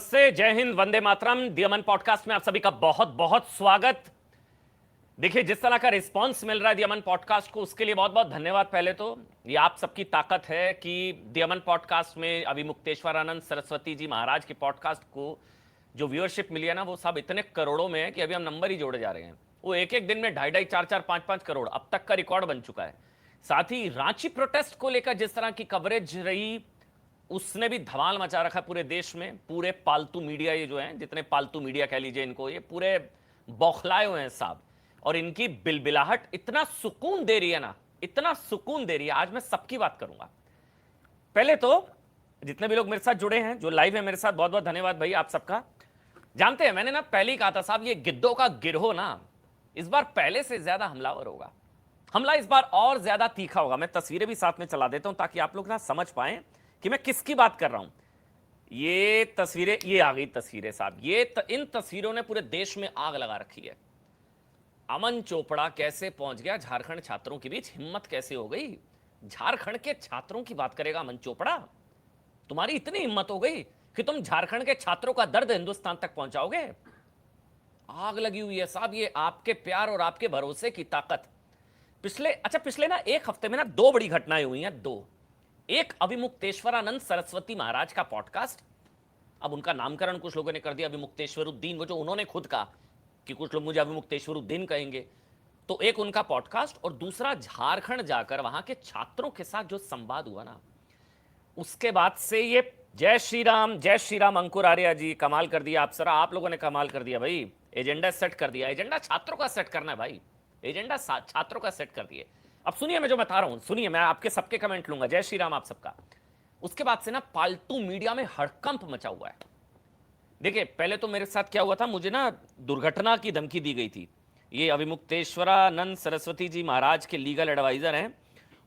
से जय हिंद, वंदे मातरम। दी अमन पॉडकास्ट में आप सभी का बहुत बहुत स्वागत। देखिए, जिस तरह का रिस्पांस मिल रहा है दी अमन पॉडकास्ट को, उसके लिए बहुत बहुत धन्यवाद। पहले तो ये आप सबकी ताकत है कि दी अमन पॉडकास्ट में अभिमुक्तेश्वरानंद सरस्वती जी महाराज के पॉडकास्ट को जो व्यूअरशिप मिली है ना, वो सब इतने करोड़ों में है कि अभी हम नंबर ही जोड़े जा रहे हैं। वो एक एक दिन में 2.5 4 5 करोड़ अब तक का रिकॉर्ड बन चुका है। साथ ही रांची प्रोटेस्ट को लेकर जिस तरह की कवरेज रही, उसने भी धमाल मचा रखा पूरे देश में। पूरे पालतू मीडिया, ये जो है, जितने पालतू मीडिया कह लीजिए इनको, ये पूरे बौखलाए हुए हैं साहब। और इनकी बिलबिलाहट इतना सुकून दे रही है ना, इतना सुकून दे रही है। आज मैं सबकी बात करूंगा। पहले तो जितने भी लोग मेरे साथ जुड़े हैं, जो लाइव है मेरे साथ, बहुत बहुत धन्यवाद भाई आप सबका। जानते हैं, मैंने ना पहले ही कहा था साहब, ये गिद्धों का गिरोह ना इस बार पहले से ज्यादा हमलावर होगा। हमला इस बार और ज्यादा तीखा होगा। मैं तस्वीरें भी साथ में चला देता हूं ताकि आप लोग ना समझ पाएं कि मैं किसकी बात कर रहा हूं। ये तस्वीरें, ये आ गई तस्वीरें साहब। इन तस्वीरों ने पूरे देश में आग लगा रखी है। अमन चोपड़ा कैसे पहुंच गया झारखंड छात्रों के बीच? हिम्मत कैसे हो गई? झारखंड के छात्रों की बात करेगा अमन चोपड़ा? तुम्हारी इतनी हिम्मत हो गई कि तुम झारखंड के छात्रों का दर्द हिंदुस्तान तक पहुंचाओगे? आग लगी हुई है साहब। ये आपके प्यार और आपके भरोसे की ताकत। पिछले ना एक हफ्ते में ना दो बड़ी घटनाएं हुई हैं। दो। एक, अभिमुक्तेश्वरानंद सरस्वती महाराज का पॉडकास्ट। अब उनका नामकरण कुछ लोगों ने कर दिया अभिमुक्तेश्वरुद्दीन, वो जो उन्होंने खुद कहा कि कुछ लोग मुझे अभिमुक्तेश्वरुद्दीन कहेंगे। तो एक उनका पॉडकास्ट, और दूसरा झारखंड जाकर वहां के छात्रों के साथ जो संवाद हुआ ना, उसके बाद से ये जय श्री राम अंकुर आर्या जी, कमाल कर दिया आप सर। आप लोगों ने कमाल कर दिया भाई। एजेंडा सेट कर दिया। एजेंडा छात्रों का सेट करना है भाई। एजेंडा छात्रों का सेट कर दिए। अब सुनिए मैं जो बता रहा हूं, सुनिए, मैं आपके सबके कमेंट लूंगा। जय श्री राम आप सबका। उसके बाद से ना पालतू मीडिया में हड़कंप मचा हुआ है। देखिए, पहले तो मेरे साथ क्या हुआ था, मुझे ना दुर्घटना की धमकी दी गई थी। ये अभिमुक्तेश्वरानंद सरस्वती जी महाराज के लीगल एडवाइजर हैं।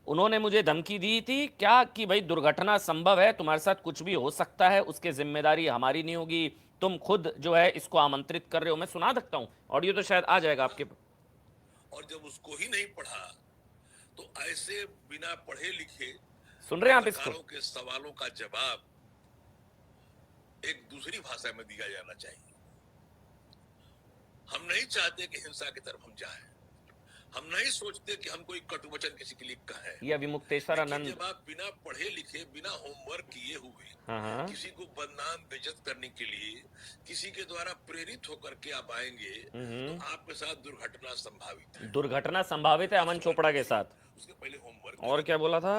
उन्होंने मुझे धमकी दी थी क्या, कि भाई दुर्घटना संभव है, तुम्हारे साथ कुछ भी हो सकता है, उसकी जिम्मेदारी हमारी नहीं होगी, तुम खुद जो है इसको आमंत्रित कर रहे हो। मैं सुना सकता हूँ ऑडियो, तो शायद आ जाएगा आपके। और जब उसको ही नहीं पढ़ा तो ऐसे बिना पढ़े लिखे सुन रहे हैं आप इसको? पत्रकारों के सवालों का जवाब एक दूसरी भाषा में दिया जाना चाहिए। हम नहीं चाहते कि हिंसा की तरफ हम जाएं। हम नहीं सोचते कि हम कोई कटु वचन किसी के लिए कहें। ये अभिमुक्तेश्वरानंद, जब आप बिना पढ़े लिखे, बिना होमवर्क किए हुए हाँ, किसी को बदनाम बेइज्जत करने के लिए किसी के द्वारा प्रेरित होकर के आप आएंगे तो आपके साथ दुर्घटना संभावित है। दुर्घटना संभावित है अमन चोपड़ा के साथ। उसके पहले होमवर्क और क्या बोला था?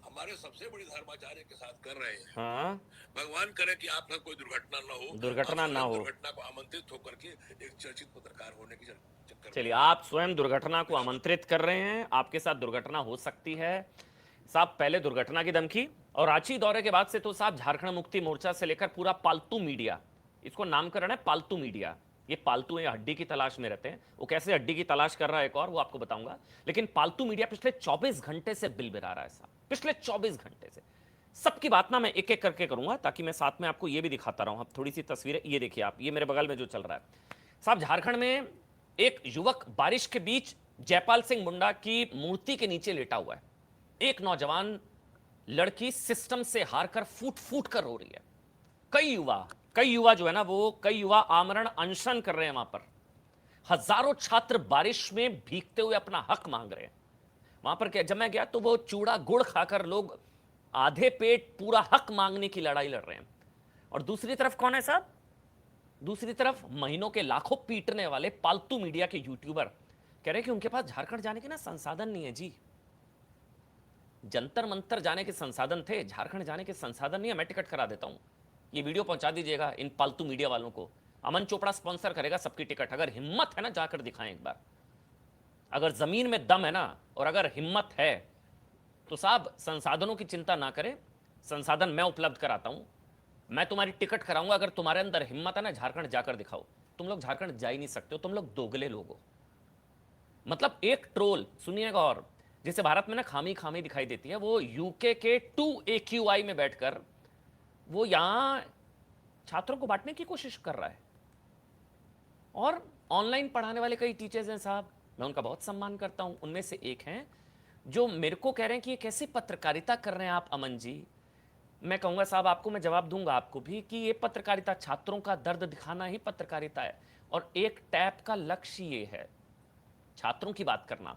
हमारे सबसे बड़ी धर्माचार्य के साथ कर रहे हैं। हाँ, भगवान करे कि आप कोई दुर्घटना न हो। दुर्घटना आप ना हो। दुर्घटना को आमंत्रित होकर के एक चर्चित पत्रकार होने के चक्कर चलिए, में आप स्वयं दुर्घटना को आमंत्रित कर रहे हैं। आपके साथ दुर्घटना हो सकती है साहब। पहले दुर्घटना की धमकी, और रांची दौरे के बाद से तो साहब झारखंड मुक्ति मोर्चा से लेकर पूरा पालतू मीडिया, इसको नामकरण है पालतू मीडिया। ये पालतू, ये हड्डी की तलाश में रहते हैं। वो कैसे हड्डी की तलाश कर रहा है एक और, वो आपको बताऊंगा। लेकिन पालतू मीडिया पिछले 24 घंटे से बिलबिला रहा है साहब। पिछले 24 घंटे से सबकी बात ना मैं एक एक करके करूंगा, ताकि मैं साथ में आपको ये भी दिखाता रहूं। अब थोड़ी सी तस्वीरें ये देखिए आप, ये मेरे बगल में जो चल रहा है साहब। झारखंड में एक युवक बारिश के बीच जयपाल सिंह मुंडा की मूर्ति के नीचे लेटा हुआ है। एक नौजवान लड़की सिस्टम से हारकर फूट फूट कर रो रही है। कई युवा जो है ना, वो कई युवा आमरण अनशन कर रहे हैं वहां पर। हजारों छात्र बारिश में भीगते हुए अपना हक मांग रहे हैं। वहां पर क्या, जब मैं गया तो वो चूड़ा गुड़ खाकर लोग आधे पेट पूरा हक मांगने की लड़ाई लड़ रहे हैं। और दूसरी तरफ कौन है साहब? दूसरी तरफ महीनों के लाखों पीटने वाले पालतू मीडिया के यूट्यूबर कह रहे हैं कि उनके पास झारखंड जाने के ना संसाधन नहीं है जी। जंतर मंतर जाने के संसाधन थे, झारखंड जाने के संसाधन नहीं है। मैं टिकट करा देता हूं, ये वीडियो पहुंचा दीजिएगा इन पालतू मीडिया वालों को। अमन चोपड़ा स्पॉन्सर करेगा सबकी टिकट। अगर हिम्मत है ना, जाकर दिखाएं एक बार। अगर जमीन में दम है ना, और अगर हिम्मत है, तो साहब संसाधनों की चिंता ना करें। संसाधन मैं उपलब्ध कराता हूं। मैं तुम्हारी टिकट कराऊंगा। अगर तुम्हारे अंदर हिम्मत है ना, झारखंड जाकर दिखाओ। तुम लोग झारखंड जा ही नहीं सकते हो, तुम लोग दोगले लोग हो। मतलब एक ट्रोल सुनिएगा, और जिसे भारत में ना खामी खामी दिखाई देती है, वो यूके के 2AQI में बैठकर वो यहां छात्रों को बांटने की कोशिश कर रहा है। और ऑनलाइन पढ़ाने वाले कई टीचर्स हैं साहब, मैं उनका बहुत सम्मान करता हूं। उनमें से एक हैं जो मेरे को कह रहे हैं कि ये कैसे पत्रकारिता कर रहे हैं आप अमन जी। मैं कहूंगा साहब आपको, मैं जवाब दूंगा आपको भी कि ये पत्रकारिता, छात्रों का दर्द दिखाना ही पत्रकारिता है। और एक टैप का लक्ष्य ये है, छात्रों की बात करना।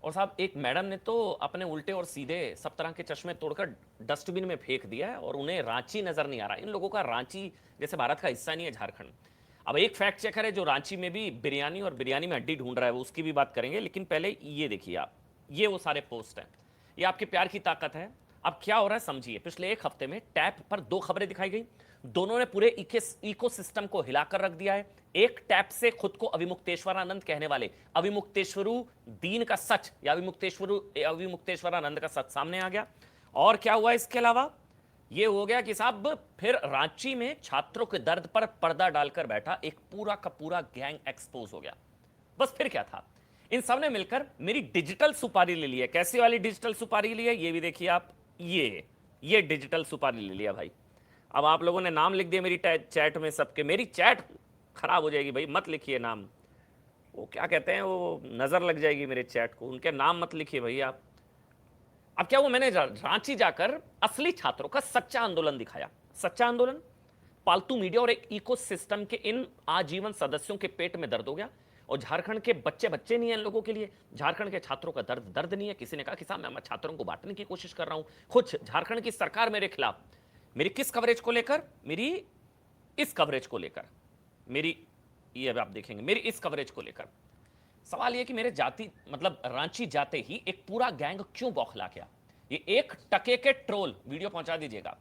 और साहब एक मैडम ने तो अपने उल्टे और सीधे सब तरह के चश्मे तोड़कर डस्टबिन में फेंक दिया है, और उन्हें रांची नजर नहीं आ रहा। इन लोगों का रांची जैसे भारत का हिस्सा नहीं है झारखंड। अब एक फैक्ट चेकर है जो रांची में भी बिरयानी और बिरयानी में हड्डी ढूंढ रहा है, वो उसकी भी बात करेंगे। लेकिन पहले ये देखिए आप, ये वो सारे पोस्ट हैं, ये आपके प्यार की ताकत है। अब क्या हो रहा है समझिए, पिछले एक हफ्ते में टैप पर 2 खबरें दिखाई गई, दोनों ने पूरे इकोसिस्टम को हिलाकर रख दिया है। एक टैप से खुद को अविमुक्तेश्वरानंद कहने वाले अविमुक्तेश्वरु दीन का सच या अविमुक्तेश्वरानंद का सच सामने आ गया। और क्या हुआ इसके अलावा, ये हो गया कि साहब फिर रांची में छात्रों के दर्द पर पर्दा डालकर बैठा एक पूरा का पूरा गैंग एक्सपोज हो गया। बस फिर क्या था, इन सब ने मिलकर मेरी डिजिटल सुपारी ले ली है। कैसी वाली डिजिटल सुपारी ली है, ये भी देखिए आप, ये डिजिटल सुपारी ले लिया भाई। अब आप लोगों ने नाम लिख दिए मेरी चैट में सबके, मेरी चैट खराब हो जाएगी भाई, मत लिखिए नाम। वो क्या कहते हैं, वो नजर लग जाएगी मेरे चैट को, उनके नाम मत लिखिए भाई आप। अब क्या हुआ, मैंने रांची जाकर असली छात्रों का सच्चा आंदोलन दिखाया। सच्चा आंदोलन, पालतू मीडिया और एक इकोसिस्टम के इन आजीवन सदस्यों के पेट में दर्द हो गया। और झारखंड के बच्चे बच्चे नहीं है इन लोगों के लिए, झारखंड के छात्रों का दर्द दर्द नहीं है। किसी ने कहा कि साहब मैं छात्रों को बांटने की कोशिश कर रहा हूं। खुद झारखंड की सरकार मेरे खिलाफ, मेरी किस कवरेज को लेकर, मेरी इस कवरेज को लेकर, मेरी ये अब आप देखेंगे, मेरी इस कवरेज को लेकर सवाल यह कि मेरे जाति मतलब रांची जाते ही एक पूरा गैंग क्यों बौखला गया। ये एक टके के ट्रोल, वीडियो पहुंचा दीजिएगा,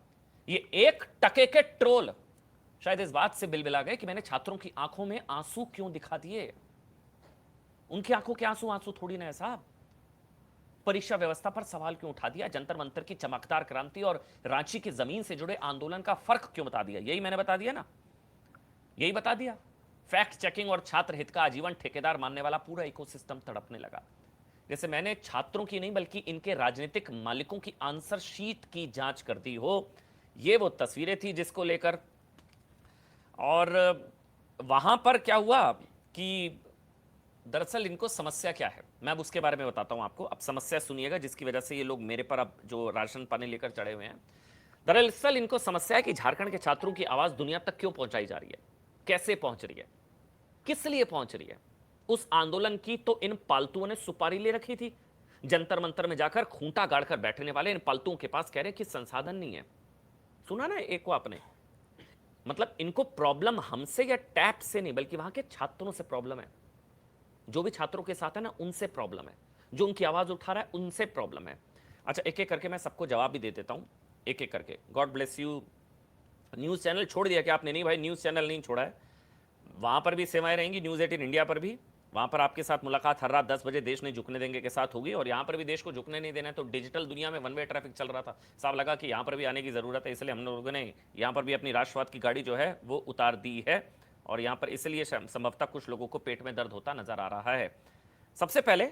ये एक टके के ट्रोल शायद इस बात से बिलबिला गए कि मैंने छात्रों की आंखों में आंसू क्यों दिखा दिए। उनकी आंखों के आंसू आंसू थोड़ी ना है साहब। परीक्षा व्यवस्था पर सवाल क्यों उठा दिया, जंतर मंतर की चमकदार क्रांति और रांची की जमीन से जुड़े आंदोलन का फर्क क्यों बता दिया, यही मैंने बता दिया ना, यही बता दिया। फैक्ट चेकिंग और छात्र हित का आजीवन ठेकेदार मानने वाला पूरा इकोसिस्टम तड़पने लगा। जैसे मैंने छात्रों की नहीं बल्कि इनके राजनीतिक मालिकों की आंसर शीट की जांच कर दी हो। ये वो तस्वीरें थी जिसको लेकर, और वहां पर क्या हुआ कि दरअसल इनको समस्या क्या है, मैं अब उसके बारे में बताता हूं आपको। अब समस्या सुनिएगा जिसकी वजह से ये लोग मेरे पर अब जो राशन पानी लेकर चढ़े हुए हैं। दरअसल इनको समस्या है कि झारखंड के छात्रों की आवाज दुनिया तक क्यों पहुंचाई जा रही है, कैसे पहुंच रही है, किस लिए पहुंच रही है। उस आंदोलन की तो इन पालतुओं ने सुपारी ले रखी थी। जंतर मंतर में जाकर खूंटा गाड़कर बैठने वाले इन पालतुओं के पास कह रहे कि संसाधन नहीं है। सुना ना एक को आपने, मतलब इनको प्रॉब्लम हमसे या टैप से नहीं बल्कि वहां के छात्रों से प्रॉब्लम है। जो भी छात्रों के साथ है ना उनसे प्रॉब्लम है, जो उनकी आवाज उठा रहा है उनसे प्रॉब्लम है। अच्छा एक एक करके मैं सबको जवाब भी दे देता हूं, एक एक करके। God bless you. News channel छोड़ दिया क्या आपने? नहीं भाई, न्यूज चैनल नहीं छोड़ा है, वहां पर भी सेवाएं रहेंगी, न्यूज 18 इंडिया पर भी। वहां पर आपके साथ मुलाकात हर रात 10 बजे देश नहीं झुकने देंगे के साथ होगी। और यहाँ पर भी देश को झुकने नहीं देना है। तो डिजिटल दुनिया में वन वे ट्रैफिक चल रहा था, साहब लगा कि यहाँ पर भी आने की ज़रूरत है, इसलिए हम लोगों ने यहाँ पर भी अपनी राष्ट्रवाद की गाड़ी जो है वो उतार दी है। और यहाँ पर इसलिए संभवतः कुछ लोगों को पेट में दर्द होता नजर आ रहा है। सबसे पहले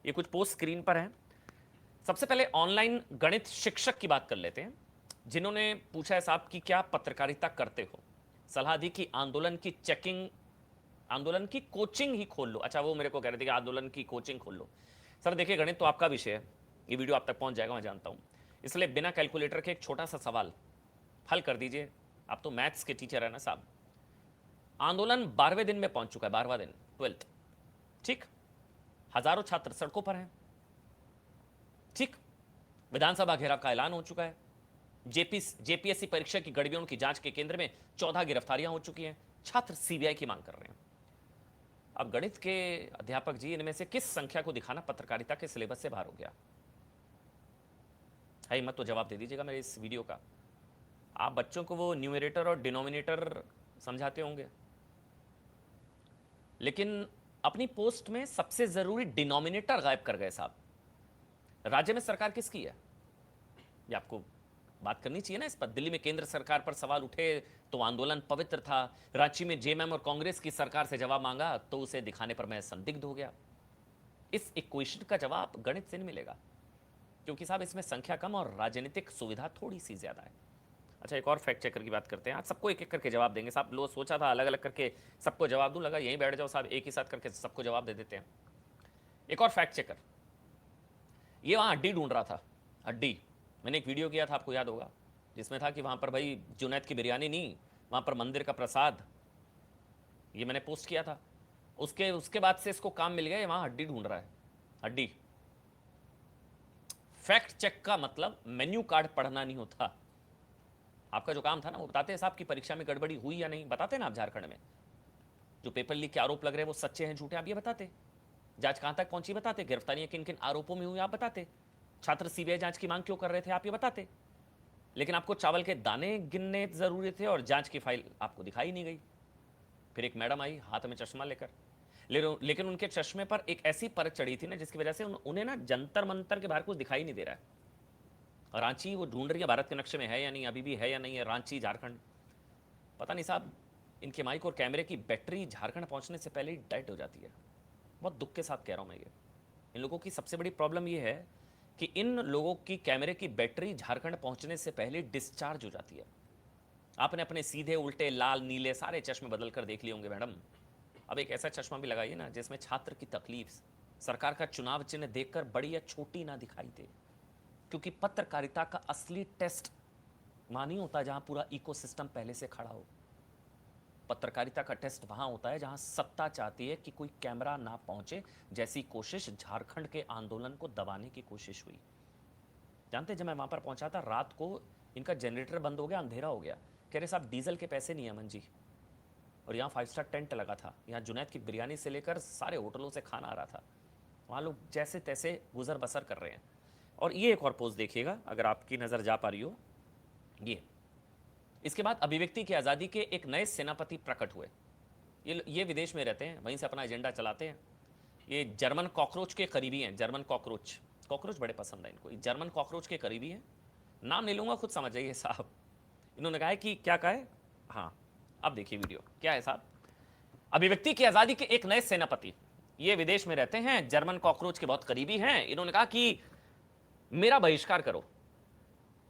ये कुछ पोस्ट स्क्रीन पर हैं। सबसे पहले ऑनलाइन गणित शिक्षक की बात कर लेते हैं, जिन्होंने पूछा है साहब कि क्या पत्रकारिता करते हो, सलाह दी कि आंदोलन की चेकिंग, आंदोलन की कोचिंग ही खोल लो। अच्छा वो मेरे को कह रहे थे कि आंदोलन की कोचिंग खोल लो। सर देखिए गणित तो आपका विषय है, ये वीडियो आप तक पहुंच जाएगा मैं जानता हूं, इसलिए बिना कैलकुलेटर के एक छोटा सा सवाल हल कर दीजिए। आप तो मैथ्स के टीचर है ना साहब। आंदोलन 12वें दिन में पहुंच चुका है, 12वां दिन, 12th, ठीक। हजारों छात्र सड़कों पर हैं, ठीक। विधानसभा घेराव का ऐलान हो चुका है। जेपीएससी परीक्षा की गड़बड़ियों की जांच के केंद्र में 14 गिरफ्तारियां हो चुकी हैं। छात्र सीबीआई की मांग कर रहे हैं। अब गणित के अध्यापक जी, इनमें से किस संख्या को दिखाना पत्रकारिता के सिलेबस से बाहर हो गया है? मत तो जवाब दे दीजिएगा मेरे इस वीडियो का। आप बच्चों को वो न्यूमरेटर और डिनोमिनेटर समझाते होंगे, लेकिन अपनी पोस्ट में सबसे जरूरी डिनोमिनेटर गायब कर गए साहब। राज्य में सरकार किसकी है, ये आपको बात करनी चाहिए ना इस पर। दिल्ली में केंद्र सरकार पर सवाल उठे तो आंदोलन पवित्र था, रांची में जेएमएम और कांग्रेस की सरकार से जवाब मांगा तो उसे दिखाने पर मैं संदिग्ध हो गया। इस इक्वेशन का जवाब गणित से नहीं मिलेगा, क्योंकि साहब इसमें संख्या कम और राजनीतिक सुविधा थोड़ी सी ज्यादा है। अच्छा एक और फैक्ट चेकर की बात करते हैं। आज सबको एक एक करके जवाब देंगे साहब। लोग सोचा था अलग अलग करके सबको जवाब दूं, लगा यहीं बैठ जाओ साहब, एक ही साथ करके सबको जवाब दे देते हैं। एक और फैक्ट चेकर, ये वहां हड्डी ढूंढ रहा था, हड्डी। मैंने एक वीडियो किया था, आपको याद होगा। जिसमें था कि वहां पर भाई जुनैद की बिरयानी नहीं, वहां पर मंदिर का प्रसाद, ये मैंने पोस्ट किया था। उसके उसके बाद से इसको काम मिल गया, ये वहां हड्डी ढूंढ रहा है, हड्डी। फैक्ट चेक का मतलब मेन्यू कार्ड पढ़ना नहीं होता। आपका जो काम था ना, वो बताते हैं साहब की परीक्षा में गड़बड़ी हुई या नहीं, बताते ना आप झारखंड में जो पेपर लीक के आरोप लग रहे हैं वो सच्चे हैं झूठे, आप ये बताते। जांच कहां तक पहुंची बताते, गिरफ्तारियां किन किन आरोपों में हुई आप बताते, छात्र सीबीआई जांच की मांग क्यों कर रहे थे आप ये बताते। लेकिन आपको चावल के दाने गिनने जरूरी थे और जांच की फाइल आपको दिखाई नहीं गई। फिर एक मैडम आई हाथ में चश्मा लेकर, लेकिन उनके चश्मे पर एक ऐसी परत चढ़ी थी ना जिसकी वजह से उन्हें ना जंतर मंतर के बाहर कुछ दिखाई नहीं दे रहा है। रांची वो ढूंढ रही है भारत के नक्शे में है या नहीं, अभी भी है या नहीं है रांची झारखंड, पता नहीं साहब। इनके माइक और कैमरे की बैटरी झारखंड पहुंचने से पहले ही डेड हो जाती है। बहुत दुख के साथ कह रहा हूं मैं ये। इन लोगों की सबसे बड़ी प्रॉब्लम ये है कि इन लोगों की कैमरे की बैटरी झारखंड पहुंचने से पहले डिस्चार्ज हो जाती है। आपने अपने सीधे उल्टे लाल नीले सारे चश्मे बदल कर देख लिए होंगे मैडम। अब एक ऐसा चश्मा भी लगाइए ना जिसमें छात्र की तकलीफ सरकार का चुनाव चिन्ह देखकर बड़ी या छोटी ना दिखाई दे। क्योंकि पत्रकारिता का असली टेस्ट वहां नहीं होता जहां पूरा इकोसिस्टम पहले से खड़ा हो। पत्रकारिता का टेस्ट वहां होता है जहां सत्ता चाहती है कि कोई कैमरा ना पहुंचे, जैसी कोशिश झारखंड के आंदोलन को दबाने की कोशिश हुई। जानते जब मैं वहां पर पहुंचा था रात को, इनका जनरेटर बंद हो गया, अंधेरा हो गया। कह रहे साहब डीजल के पैसे नहीं है अमन जी, और यहाँ 5 स्टार टेंट लगा था, यहाँ जुनैद की बिरयानी से लेकर सारे होटलों से खाना आ रहा था। वहाँ लोग जैसे तैसे गुजर बसर कर रहे हैं। और ये एक और पोस्ट देखिएगा अगर आपकी नज़र जा पा रही हो, ये इसके बाद अभिव्यक्ति की आज़ादी के एक नए सेनापति प्रकट हुए। ये विदेश में रहते हैं, वहीं से अपना एजेंडा चलाते हैं। ये जर्मन कॉकरोच के करीबी हैं, जर्मन कॉकरोच, कॉकरोच बड़े पसंद है इनको, ये जर्मन कॉकरोच के करीबी हैं। नाम नहीं लूँगा, खुद समझ जाइए साहब। इन्होंने कहा है कि क्या कहा है, हाँ अब देखिए वीडियो क्या है साहब। अभिव्यक्ति की आज़ादी के एक नए सेनापति, ये विदेश में रहते हैं, जर्मन कॉकरोच के बहुत करीबी हैं। इन्होंने कहा कि मेरा बहिष्कार करो,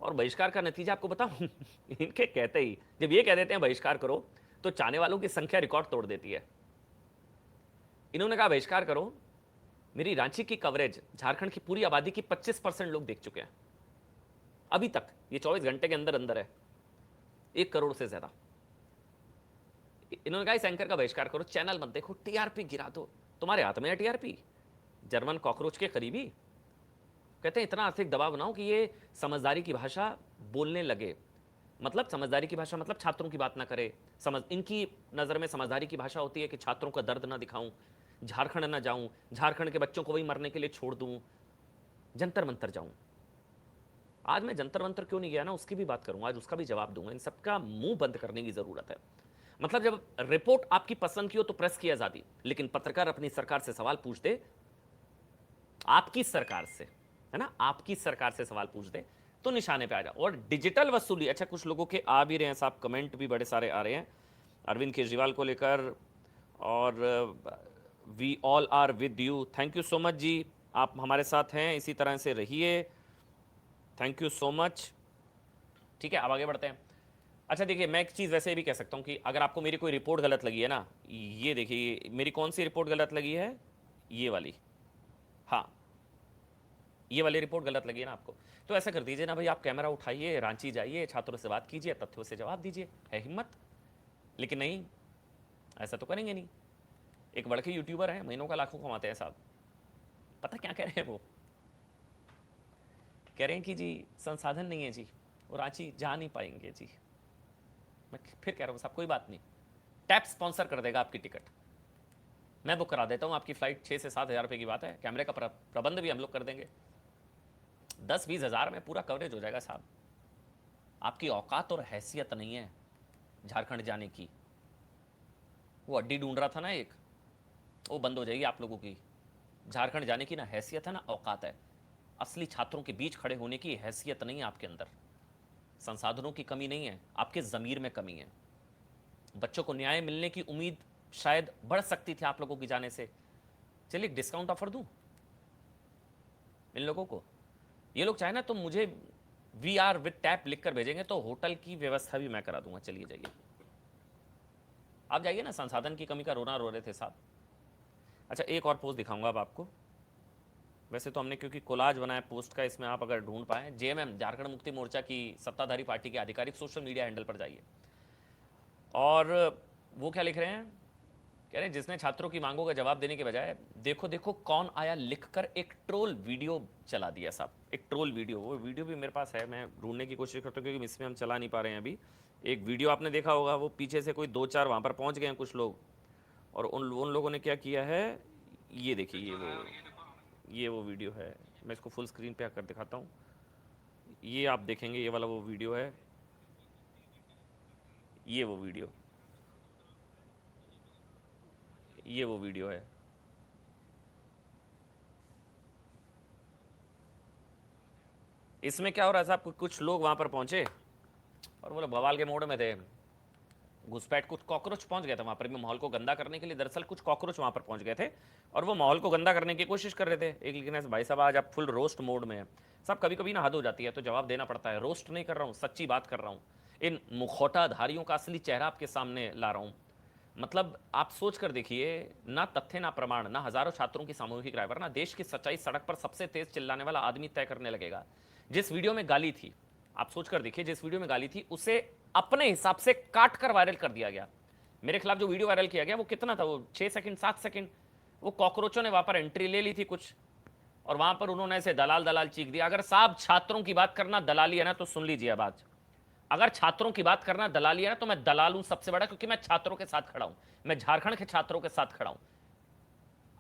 और बहिष्कार का नतीजा आपको बताऊं इनके कहते ही जब ये कह देते हैं बहिष्कार करो तो चाहने वालों की संख्या रिकॉर्ड तोड़ देती है। इन्होंने कहा बहिष्कार करो, मेरी रांची की कवरेज झारखंड की पूरी आबादी की 25% लोग देख चुके हैं अभी तक, ये 24 घंटे के अंदर अंदर है 1 करोड़ से ज्यादा। इन्होंने कहा इस एंकर का बहिष्कार करो, चैनल मत देखो, टीआरपी गिरा दो, तुम्हारे हाथ में है टीआरपी। जर्मन कॉकरोच के करीबी कहते हैं इतना आर्थिक दबाव बनाओ कि ये समझदारी की भाषा बोलने लगे। मतलब समझदारी की भाषा मतलब छात्रों की बात ना करे, इनकी नज़र में समझदारी की भाषा होती है कि छात्रों का दर्द ना दिखाऊं, झारखंड ना जाऊं, झारखंड के बच्चों को वही मरने के लिए छोड़ दूं, जंतर मंतर जाऊं। आज मैं जंतर मंतर क्यों नहीं गया ना उसकी भी बात करूंगा, आज उसका भी जवाब दूंगा। इन सबका मुंह बंद करने की जरूरत है। मतलब जब रिपोर्ट आपकी पसंद की हो तो प्रेस की आजादी, लेकिन पत्रकार अपनी सरकार से सवाल पूछ दे, आपकी सरकार से, है ना, आपकी सरकार से सवाल पूछ दे तो निशाने पे आ जाओ। और डिजिटल वसूली, अच्छा कुछ लोगों के आ भी रहे हैं साहब, कमेंट भी बड़े सारे आ रहे हैं अरविंद केजरीवाल को लेकर, और we all are with you, thank you so much जी, आप हमारे साथ हैं, इसी तरह से रहिए, थैंक यू सो मच। ठीक है अब आगे बढ़ते हैं। अच्छा देखिए मैं एक चीज़ वैसे भी कह सकता हूँ कि अगर आपको मेरी कोई रिपोर्ट गलत लगी है ना, ये देखिए मेरी कौन सी रिपोर्ट गलत लगी है, ये वाली, हाँ ये वाली रिपोर्ट गलत लगी है ना आपको, तो ऐसा कर दीजिए ना भाई, आप कैमरा उठाइए, रांची जाइए, छात्रों से बात कीजिए, तथ्यों से जवाब दीजिए, है हिम्मत। लेकिन नहीं, ऐसा तो करेंगे नहीं। एक बड़के यूट्यूबर हैं, महीनों का लाखों कमाते हैं साहब, पता क्या कह रहे हैं वो, कह रहे हैं कि जी संसाधन नहीं है जी, वो रांची जा नहीं पाएंगे जी। मैं फिर कह रहा हूँ साहब कोई बात नहीं, टैप स्पॉन्सर कर देगा आपकी टिकट, मैं बुक करा देता हूँ आपकी फ्लाइट, 6 से 7 हज़ार रुपये की बात है, कैमरे का प्रबंध भी हम लोग कर देंगे, 10-20 हज़ार में पूरा कवरेज हो जाएगा साहब। आपकी औकात और हैसियत नहीं है झारखंड जाने की। वो अड्डी ढूंढ रहा था ना एक, वो बंद हो जाएगी आप लोगों की। झारखंड जाने की ना हैसियत है ना औकात है, असली छात्रों के बीच खड़े होने की हैसियत नहीं है आपके अंदर। संसाधनों की कमी नहीं है, आपके ज़मीर में कमी है। बच्चों को न्याय मिलने की उम्मीद शायद बढ़ सकती थी आप लोगों की जाने से। चलिए डिस्काउंट ऑफर दूं इन लोगों को, ये लोग चाहे ना तो मुझे वी आर विद टैप लिख कर भेजेंगे तो होटल की व्यवस्था भी मैं करा दूंगा, चलिए जाइए आप जाइए ना, संसाधन की कमी का रोना रो रहे थे साहब। अच्छा एक और पोस्ट दिखाऊंगा अब आपको, वैसे तो हमने क्योंकि कोलाज बनाया पोस्ट का, इसमें आप अगर ढूंढ पाए, जेएमएम झारखंड मुक्ति मोर्चा की सत्ताधारी पार्टी के आधिकारिक सोशल मीडिया हैंडल पर जाइए। और वो क्या लिख रहे हैं, कह रहे हैं जिसने छात्रों की मांगों का जवाब देने के बजाय देखो देखो कौन आया लिखकर एक ट्रोल वीडियो चला दिया साहब। एक ट्रोल वीडियो, वो वीडियो भी मेरे पास है, मैं ढूंढने की कोशिश करता हूँ क्योंकि इसमें हम चला नहीं पा रहे हैं अभी। एक वीडियो आपने देखा होगा, वो पीछे से कोई 2-4 वहाँ पर पहुँच गए हैं कुछ लोग, और उन लोगों ने क्या किया है, ये देखिए, ये वो वीडियो है। मैं इसको फुल स्क्रीन पे आकर दिखाता हूँ, ये आप देखेंगे, ये वाला वो वीडियो है, ये वो वीडियो, ये वो वीडियो है। इसमें क्या हो रहा है साहब, कुछ लोग वहाँ पर पहुँचे और वो बवाल के मोड में थे, घुसपैठ, कुछ कॉकरोच पहुंच गए थे वहाँ पर भी माहौल को गंदा करने के लिए। दरअसल कुछ कॉकरोच वहाँ पर पहुंच गए थे और वो माहौल को गंदा करने की कोशिश कर रहे थे। एक लेकिन ऐसे भाई साहब आज आप फुल रोस्ट मोड में है साहब, कभी कभी ना हद हो जाती है तो जवाब देना पड़ता है। रोस्ट नहीं कर रहा हूँ, सच्ची बात कर रहा हूँ। इन मुखौटाधारियों का असली चेहरा आपके सामने ला रहा हूँ। मतलब आप सोच कर देखिए, ना तथ्य ना प्रमाण, ना हजारों छात्रों की सामूहिक राय, वरना देश की सच्चाई सड़क पर सबसे तेज चिल्लाने वाला आदमी तय करने लगेगा। जिस वीडियो में गाली थी, आप सोच कर देखिए, जिस वीडियो में गाली थी उसे अपने हिसाब से काट कर वायरल कर दिया गया। मेरे खिलाफ जो वीडियो वायरल किया गया वो कितना था, वो 6 सेकंड 7 सेकंड। वो कॉकरोचों ने वहां पर एंट्री ले ली थी कुछ, और वहां पर उन्होंने ऐसे दलाल दलाल चीख दिया। अगर साहब छात्रों की बात करना दलाली है ना, तो सुन लीजिए अब आज, अगर छात्रों की बात करना दलाली है ना, तो मैं दलाल हूं सबसे बड़ा, क्योंकि मैं छात्रों के साथ खड़ा हूं, मैं झारखंड के छात्रों के साथ खड़ा हूं।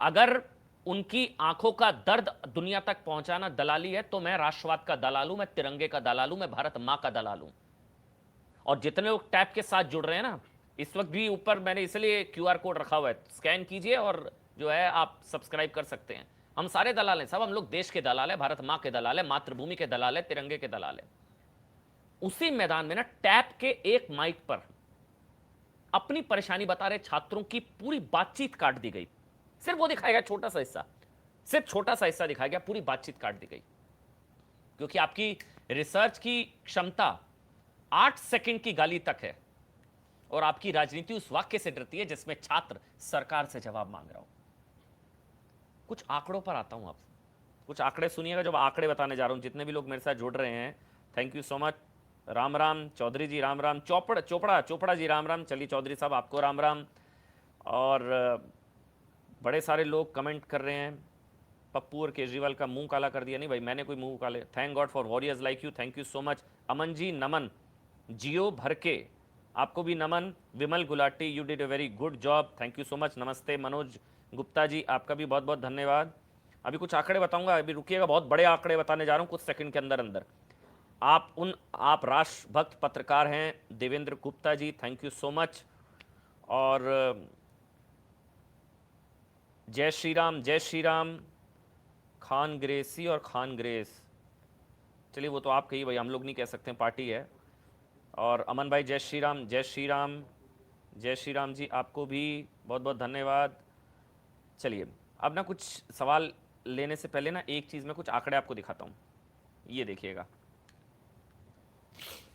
अगर उनकी आंखों का दर्द दुनिया तक पहुंचाना दलाली है, तो मैं राष्ट्रवाद का दलाल हूं, मैं तिरंगे का दलाल हूं, मैं भारत मां का दलाल हूं। और जितने लोग टैब के साथ जुड़ रहे हैं ना, इस वक्त भी ऊपर मैंने इसलिए क्यूआर कोड रखा हुआ है, स्कैन कीजिए और जो है आप सब्सक्राइब कर सकते हैं। हम सारे दलाल हैं साहब, हम लोग देश के दलाल हैं, भारत मां के दलाल हैं, मातृभूमि के दलाल हैं, तिरंगे के दलाल हैं। उसी मैदान में ना टैब के एक माइक पर अपनी परेशानी बता रहे छात्रों की पूरी बातचीत काट दी गई। सिर्फ वो दिखाया गया छोटा सा हिस्सा, सिर्फ छोटा सा हिस्सा दिखाया गया, पूरी बातचीत काट दी गई। क्योंकि आपकी रिसर्च की क्षमता 8 सेकंड की गाली तक है, और आपकी राजनीति उस वाक्य से डरती है जिसमें छात्र सरकार से जवाब मांग रहा हो। कुछ आंकड़ों पर आता हूं आपसे, कुछ आंकड़े सुनिएगा जो आंकड़े बताने जा रहा हूं। जितने भी लोग मेरे साथ जुड़ रहे हैं, thank you so much. Ram Ram Chaudhary ji, Ram Ram. Chopra ji, Ram Ram. चलिए चौधरी साहब, आपको राम राम। और बड़े सारे लोग कमेंट कर रहे हैं, पप्पू और केजरीवाल का मुंह काला कर दिया। नहीं भाई, मैंने कोई मुंह काले, thank God for warriors like you, thank you so much. Aman ji नमन, जियो भर के आपको भी नमन। Vimal Gulati, you did a very good job, thank you so much, नमस्ते। मनोज गुप्ता जी, आपका भी बहुत बहुत धन्यवाद। अभी कुछ आंकड़े बताऊंगा, अभी रुकिएगा, बहुत बड़े आंकड़े बताने जा रहा हूँ कुछ सेकंड के अंदर अंदर। आप राष्ट्रभक्त पत्रकार हैं Devendra Gupta ji, thank you so much. और जय श्री राम, जय श्री राम। खान ग्रेसी और खान ग्रेस, चलिए वो तो आप कहिए भाई, हम लोग नहीं कह सकते, पार्टी है। और अमन भाई, जय श्री राम, जय श्री राम, जय श्री राम जी, आपको भी बहुत बहुत धन्यवाद। चलिए अब ना कुछ सवाल लेने से पहले ना एक चीज़, मैं कुछ आंकड़े आपको दिखाता हूँ, ये देखिएगा।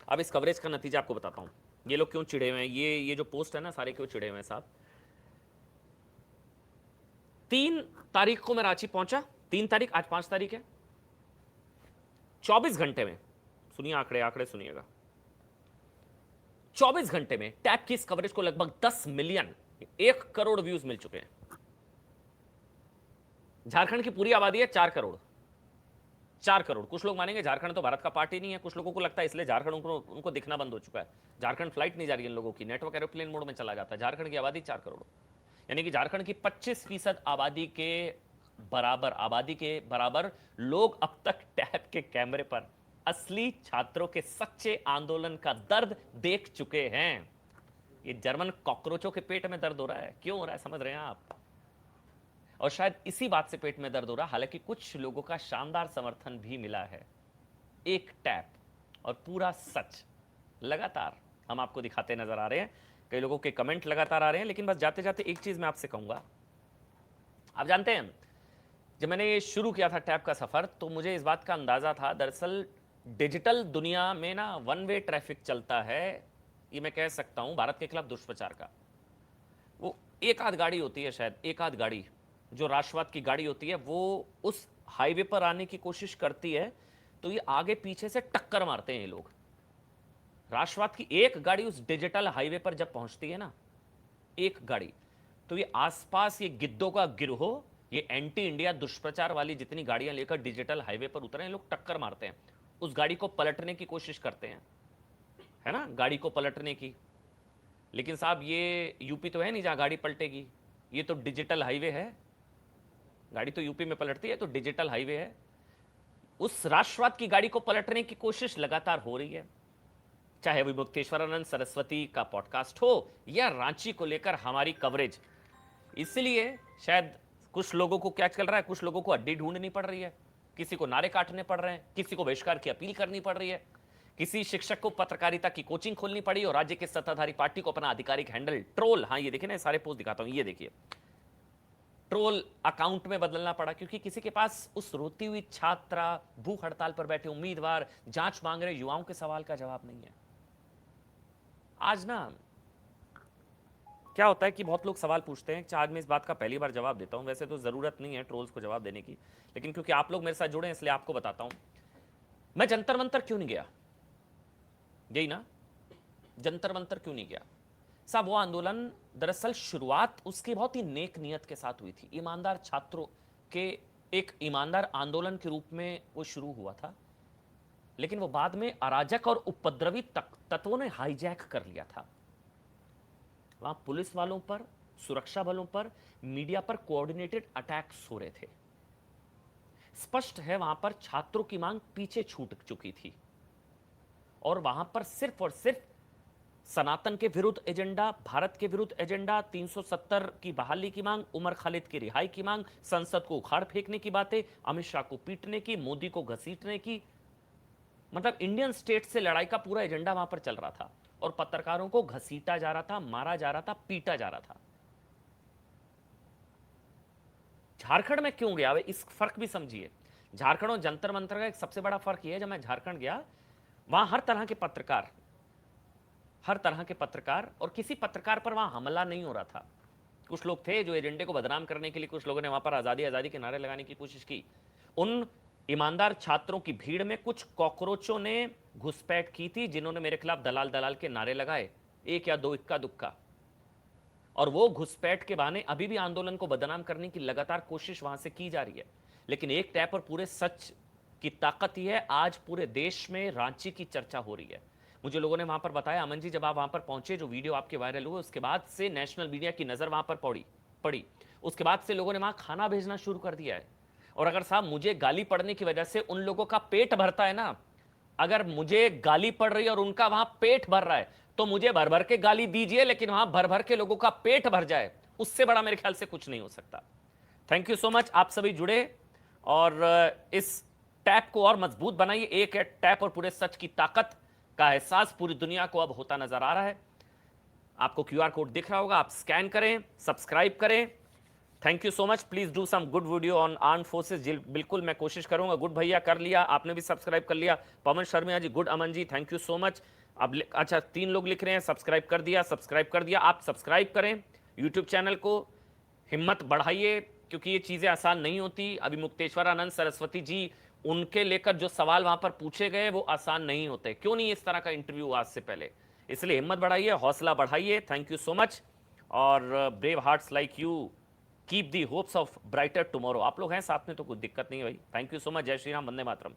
अब इस कवरेज का नतीजा आपको बताता हूँ, ये लोग क्यों चिढ़े हुए हैं, ये जो पोस्ट है ना, सारे क्यों चिढ़े हुए हैं साहब। 3 तारीख को मैं रांची पहुंचा, 3 तारीख, आज 5 तारीख है। 24 घंटे में, सुनिए आंकड़े सुनिएगा, 24 घंटे में टैब की इस कवरेज को लगभग 10 मिलियन, 1 करोड़ व्यूज मिल चुके हैं। झारखंड की पूरी आबादी है 4 करोड़, 4 करोड़। कुछ लोग मानेंगे झारखंड तो भारत का पार्ट ही नहीं है, कुछ लोगों को लगता है इसलिए झारखंड उनको दिखना बंद हो चुका है। झारखंड फ्लाइट नहीं जा रही है इन लोगों की, नेटवर्क एरोप्लेन मोड में चला जाता है। झारखंड की आबादी 4 करोड़, यानी कि झारखंड की 25% आबादी के बराबर लोग अब तक टैब के कैमरे पर असली छात्रों के सच्चे आंदोलन का दर्द देख चुके हैं। ये जर्मन कॉकरोचों के पेट में दर्द हो रहा है, क्यों हो रहा है समझ रहे हैं आप? और शायद इसी बात से पेट में दर्द हो रहा है, हालांकि कुछ लोगों का शानदार समर्थन भी मिला है। एक टैप और पूरा सच लगातार हम आपको दिखाते नजर आ रहे हैं, कई लोगों के कमेंट लगातार आ रहे हैं। लेकिन बस जाते जाते एक चीज मैं आपसे कहूंगा, आप जानते हैं जब मैंने ये शुरू किया था टैब का सफर, तो मुझे इस बात का अंदाजा था, दरअसल डिजिटल दुनिया में ना वन वे ट्रैफिक चलता है, ये मैं कह सकता हूं, भारत के खिलाफ दुष्प्रचार का। वो एक आध गाड़ी होती है, शायद एक आध गाड़ी जो राष्ट्रवाद की गाड़ी होती है, वो उस हाईवे पर आने की कोशिश करती है तो ये आगे पीछे से टक्कर मारते हैं ये लोग। राष्ट्रवाद की एक गाड़ी उस डिजिटल हाईवे पर जब पहुंचती है ना, एक गाड़ी, तो ये आसपास ये गिद्धों का गिरोह, ये एंटी इंडिया दुष्प्रचार वाली जितनी गाड़ियां लेकर डिजिटल हाईवे पर उतरे हैं, लोग टक्कर मारते हैं, उस गाड़ी को पलटने की कोशिश करते हैं, है ना, गाड़ी को पलटने की। लेकिन साहब ये यूपी तो है नहीं जहां गाड़ी पलटेगी, ये तो डिजिटल हाईवे है। गाड़ी तो यूपी में पलटती है, तो डिजिटल हाईवे है। उस राष्ट्रवाद की गाड़ी को पलटने की कोशिश लगातार हो रही है, चाहे वो मुक्तेश्वरानंद सरस्वती का पॉडकास्ट हो या रांची को लेकर हमारी कवरेज। इसलिए शायद कुछ लोगों को क्या चल रहा है, कुछ लोगों को अड्डी ढूंढनी पड़ रही है, किसी को नारे काटने पड़ रहे हैं, किसी को बहिष्कार की अपील करनी पड़ रही है, किसी शिक्षक को पत्रकारिता की कोचिंग खोलनी पड़ी और राज्य के सत्ताधारी पार्टी को अपना आधिकारिक हैंडल ट्रोल, हाँ ये देखिए ना, सारे पोस्ट दिखाता हूं, ये देखिए, ट्रोल अकाउंट में बदलना पड़ा, क्योंकि किसी के पास उस रोती हुई छात्रा, भूख हड़ताल पर बैठे उम्मीदवार, जांच मांग रहे युवाओं के सवाल का जवाब नहीं है। आज ना क्या होता है कि बहुत लोग सवाल पूछते हैं, आज मैं इस बात का पहली बार जवाब देता हूं, वैसे तो जरूरत नहीं है ट्रोल्स को जवाब देने की, लेकिन क्योंकि आप लोग मेरे साथ जुड़े हैं इसलिए आपको बताता हूं। मैं जंतर मंतर क्यों नहीं गया, यही ना, जंतर मंतर क्यों नहीं गया साहब? वो आंदोलन दरअसल शुरुआत उसकी बहुत ही नेक नियत के साथ हुई थी, ईमानदार छात्रों के एक ईमानदार आंदोलन के रूप में वो शुरू हुआ था, लेकिन वो बाद में अराजक और उपद्रवी तत्वों ने हाईजैक कर लिया था। वहां पुलिस वालों पर, सुरक्षा बलों पर, मीडिया पर कोऑर्डिनेटेड अटैक्स हो रहे थे। स्पष्ट है वहां पर छात्रों की मांग पीछे छूट चुकी थी और वहां पर सिर्फ और सिर्फ सनातन के विरुद्ध एजेंडा, भारत के विरुद्ध एजेंडा, 370 की बहाली की मांग, उमर खालिद की रिहाई की मांग, संसद को उखाड़ फेंकने की बातें, अमित शाह को पीटने की, मोदी को घसीटने की, मतलब इंडियन स्टेट से लड़ाई का पूरा एजेंडा वहां पर चल रहा था और पत्रकारों को घसीटा जा रहा था, मारा जा रहा था, पीटा जा रहा था। झारखंड में क्यों गया, इस फर्क भी समझिए। झारखंड और जंतर मंतर का एक सबसे बड़ा फर्क यह है, जब मैं झारखंड गया वहां हर तरह के पत्रकार और किसी पत्रकार पर वहां हमला नहीं हो रहा था। कुछ लोग थे जो एजेंडे को बदनाम करने के लिए, कुछ लोगों ने वहां पर आजादी आजादी के नारे लगाने की कोशिश की। उन ईमानदार छात्रों की भीड़ में कुछ कॉकरोचों ने घुसपैठ की थी, जिन्होंने मेरे खिलाफ दलाल दलाल के नारे लगाए, एक या दो, इक्का दुक्का, और वो घुसपैठ के बहाने अभी भी आंदोलन को बदनाम करने की लगातार कोशिश वहां से की जा रही है। लेकिन एक टैप पर पूरे सच की ताकत ही है, आज पूरे देश में रांची की चर्चा हो रही है। मुझे लोगों ने वहां पर बताया, अमन जी जब आप वहां पर पहुंचे, जो वीडियो आपके वायरल हुए, उसके बाद से नेशनल मीडिया की नजर वहां पर पड़ी, उसके बाद से लोगों ने वहां खाना भेजना शुरू कर दिया है। और अगर साहब मुझे गाली पड़ने की वजह से उन लोगों का पेट भरता है ना, अगर मुझे गाली पड़ रही है और उनका वहां पेट भर रहा है, तो मुझे भर भर के गाली दीजिए, लेकिन वहां भर भर के लोगों का पेट भर जाए, उससे बड़ा मेरे ख्याल से कुछ नहीं हो सकता। थैंक यू सो मच, आप सभी जुड़े और इस टैप को और मजबूत बनाइए। एक है टैप और पूरे सच की ताकत का एहसास पूरी दुनिया को अब होता नजर आ रहा है। आपको क्यूआर कोड दिख रहा होगा, आप स्कैन करें, सब्सक्राइब करें। Thank you so much, please do some good video on arm forces. बिल्कुल मैं कोशिश करूंगा। गुड भैया कर लिया, आपने भी सब्सक्राइब कर लिया। Pavan Sharma ji, good Aman ji, thank you so much. अब अच्छा 3 लोग लिख रहे हैं सब्सक्राइब कर दिया। आप सब्सक्राइब करें यूट्यूब चैनल को, हिम्मत बढ़ाइए, क्योंकि ये चीजें आसान नहीं होती। अभी मुक्तेश्वरानंद सरस्वती जी, उनके लेकर जो सवाल वहां पर पूछे गए वो आसान नहीं होते। क्यों नहीं इस तरह का इंटरव्यू आज से पहले, इसलिए हिम्मत बढ़ाइए, हौसला बढ़ाइए। Thank you so much. और brave hearts like you keep the hopes of brighter tomorrow. आप लोग हैं साथ में तो कुछ दिक्कत नहीं है भाई। Thank you so much. जय श्री राम, वंदे मातरम।